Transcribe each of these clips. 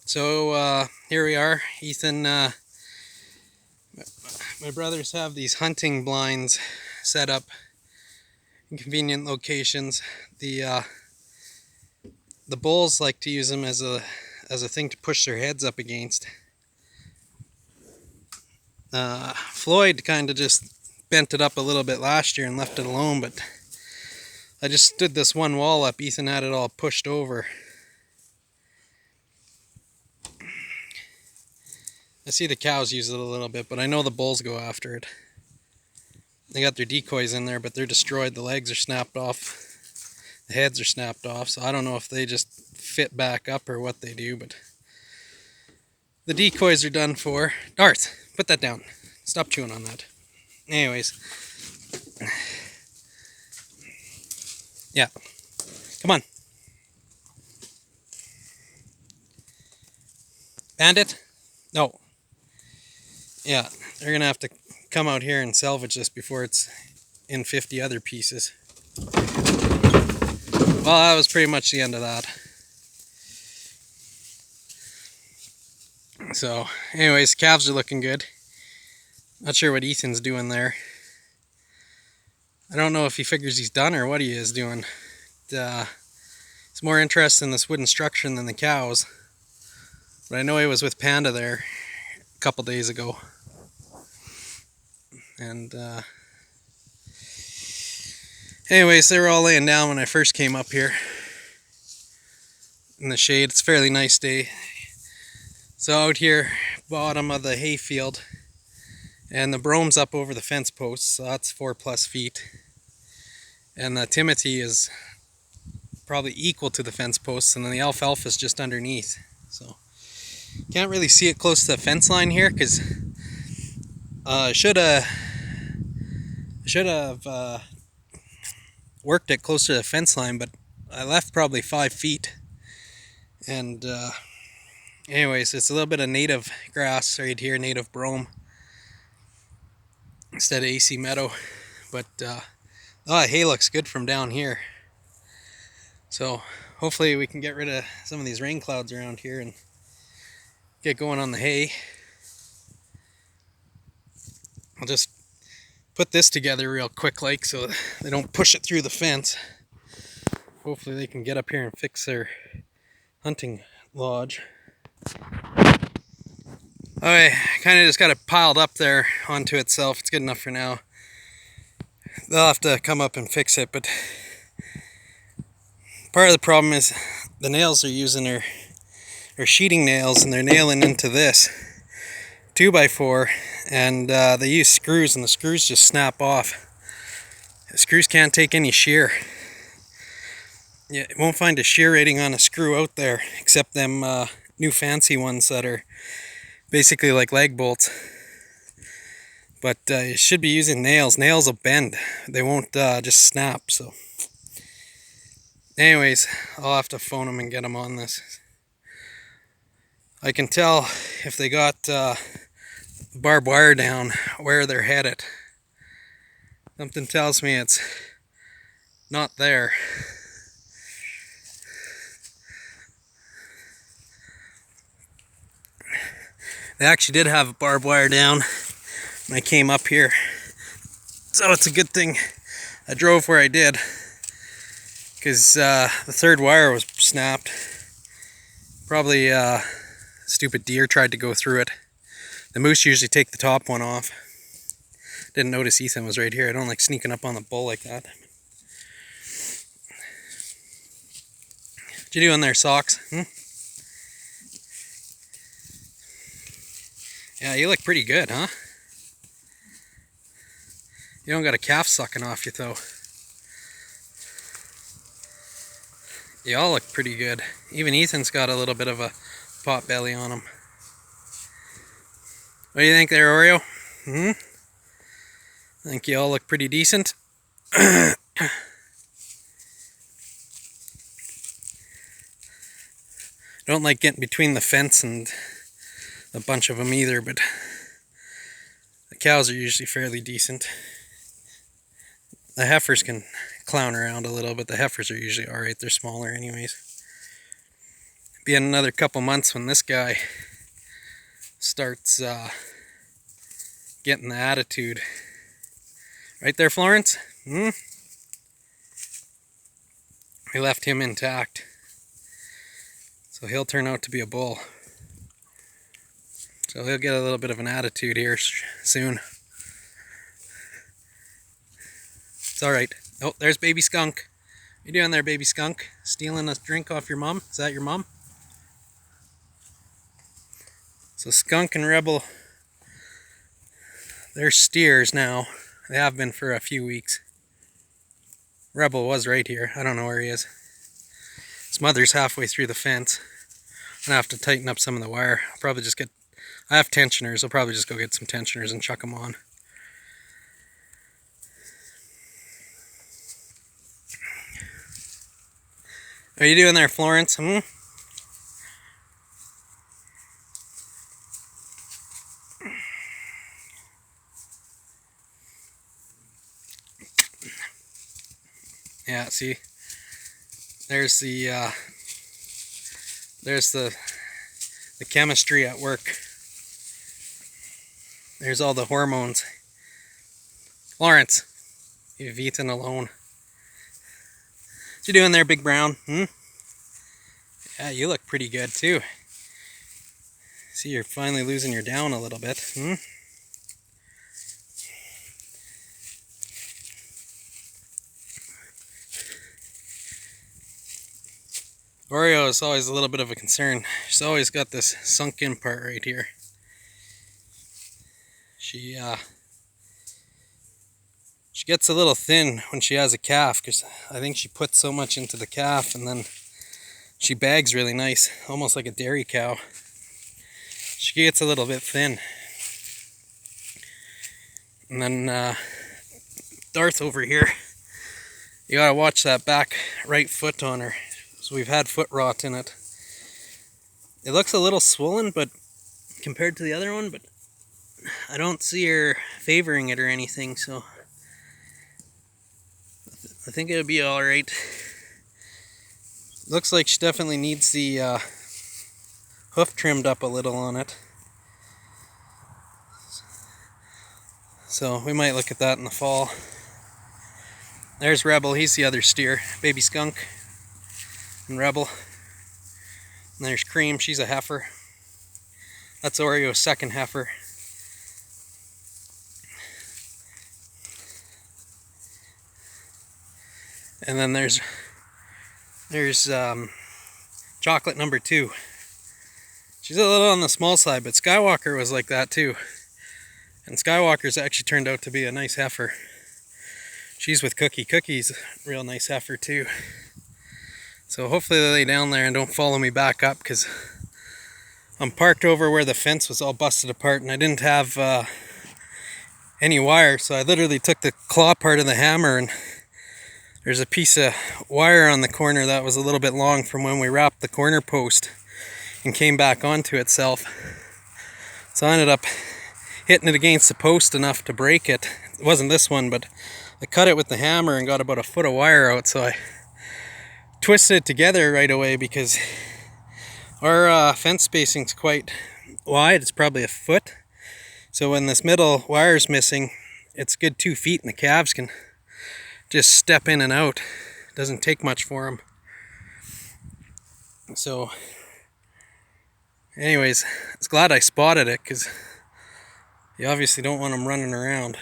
So here we are. Ethan, my brothers have these hunting blinds set up in convenient locations. The bulls like to use them as a thing to push their heads up against. Floyd kind of just bent it up a little bit last year and left it alone, but I just stood this one wall up. Ethan had it all pushed over. I see the cows use it a little bit, but I know the bulls go after it. They got their decoys in there, but they're destroyed. The legs are snapped off. The heads are snapped off, so I don't know if they just fit back up or what they do, but the decoys are done for. Darth, put that down. Stop chewing on that. Anyways. Yeah. Come on. Bandit? No. Yeah, they're gonna have to come out here and salvage this before it's in 50 other pieces. Well, that was pretty much the end of that. So, anyways, calves are looking good. Not sure what Ethan's doing there. I don't know if he figures he's done or what he is doing. He's more interested in this wooden structure than the cows. But I know he was with Panda there a couple days ago. And anyways, they were all laying down when I first came up here in the shade. It's a fairly nice day. So out here, bottom of the hay field, and the brome's up over the fence posts, so that's 4+ feet. And the Timothy is probably equal to the fence posts, and then the alfalfa is just underneath. So can't really see it close to the fence line here, because I should have worked it closer to the fence line, but I left probably 5 feet. And anyways, it's a little bit of native grass right here, native brome, instead of AC meadow. But hay looks good from down here. So hopefully we can get rid of some of these rain clouds around here and get going on the hay. I'll just put this together real quick like so they don't push it through the fence. Hopefully they can get up here and fix their hunting lodge. I kind of just got it piled up there onto itself. It's good enough for now. They'll have to come up and fix it, but part of the problem is the nails they're using are sheeting nails, and they're nailing into this 2x4, and they use screws, and the screws just snap off. The screws can't take any shear. You won't find a shear rating on a screw out there, except them new fancy ones that are basically like lag bolts. But you should be using nails. Nails will bend. They won't just snap. So anyways, I'll have to phone them and get them on this. I can tell if they got barbed wire down where they're headed. Something tells me it's not there. They actually did have barbed wire down when I came up here, so it's a good thing I drove where I did, because the third wire was snapped. Probably stupid deer tried to go through it. The moose usually take the top one off. Didn't notice Ethan was right here. I don't like sneaking up on the bull like that. What you doing there, Socks? Yeah, you look pretty good, huh? You don't got a calf sucking off you, though. You all look pretty good. Even Ethan's got a little bit of a pot belly on him. What do you think there, Oreo? I think you all look pretty decent. Don't like getting between the fence and a bunch of them either, but the cows are usually fairly decent. The heifers can clown around a little, but the heifers are usually alright. They're smaller anyways. be another couple months when this guy starts getting the attitude. Right there, Florence? We left him intact. So he'll turn out to be a bull. So he'll get a little bit of an attitude here soon. It's alright. Oh, there's baby skunk. What you doing there, baby skunk? Stealing a drink off your mom? Is that your mom? So Skunk and Rebel, they're steers now. They have been for a few weeks. Rebel was right here. I don't know where he is. His mother's halfway through the fence. I'm gonna have to tighten up some of the wire. I'll probably just get, I have tensioners. I'll probably just go get some tensioners and chuck them on. What are you doing there, Florence? Yeah, see, there's the chemistry at work. There's all the hormones. Florence, you've eaten alone. What you doing there, Big Brown? Yeah, you look pretty good too. See, you're finally losing your down a little bit. Oreo is always a little bit of a concern. She's always got this sunk in part right here. She gets a little thin when she has a calf because I think she puts so much into the calf, and then she bags really nice, almost like a dairy cow. She gets a little bit thin. And then Darth over here, you gotta watch that back right foot on her. So we've had foot rot in it. It looks a little swollen, but compared to the other one, but I don't see her favoring it or anything, so I think it'll be alright. Looks like she definitely needs the hoof trimmed up a little on it. So we might look at that in the fall. There's Rebel, he's the other steer. Baby Skunk and Rebel. And there's Cream, she's a heifer. That's Oreo's second heifer. And then there's Chocolate number 2. She's a little on the small side, but Skywalker was like that too. And Skywalker's actually turned out to be a nice heifer. She's with Cookie. Cookie's a real nice heifer too. So hopefully they lay down there and don't follow me back up, because I'm parked over where the fence was all busted apart and I didn't have any wire, so I literally took the claw part of the hammer, and there's a piece of wire on the corner that was a little bit long from when we wrapped the corner post and came back onto itself. So I ended up hitting it against the post enough to break it. It wasn't this one, but I cut it with the hammer and got about a foot of wire out, so I twisted it together right away because our fence spacing's quite wide. It's probably a foot. So when this middle wire's missing, it's good 2 feet, and the calves can just step in and out. It doesn't take much for them. So anyways, I was glad I spotted it, because you obviously don't want them running around.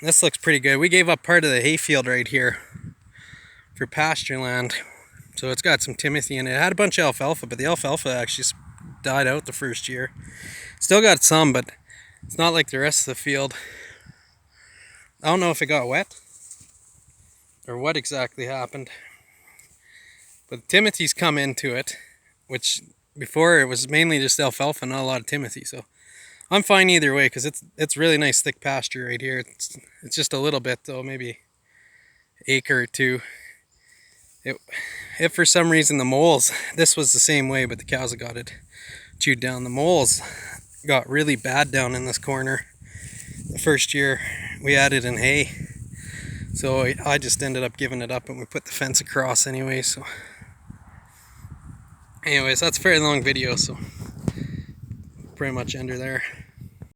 This looks pretty good. We gave up part of the hayfield right here for pasture land. So it's got some Timothy in it. It had a bunch of alfalfa, but the alfalfa actually died out the first year. Still got some, but it's not like the rest of the field. I don't know if it got wet or what exactly happened. But Timothy's come into it, which before it was mainly just alfalfa, not a lot of Timothy. So I'm fine either way, because it's really nice thick pasture right here. It's just a little bit though, maybe acre or two. If for some reason the moles, this was the same way, but the cows have got it chewed down. The moles got really bad down in this corner. The first year we added in hay, so I just ended up giving it up, and we put the fence across anyway. So Anyways, that's a very long video, so pretty much end her there.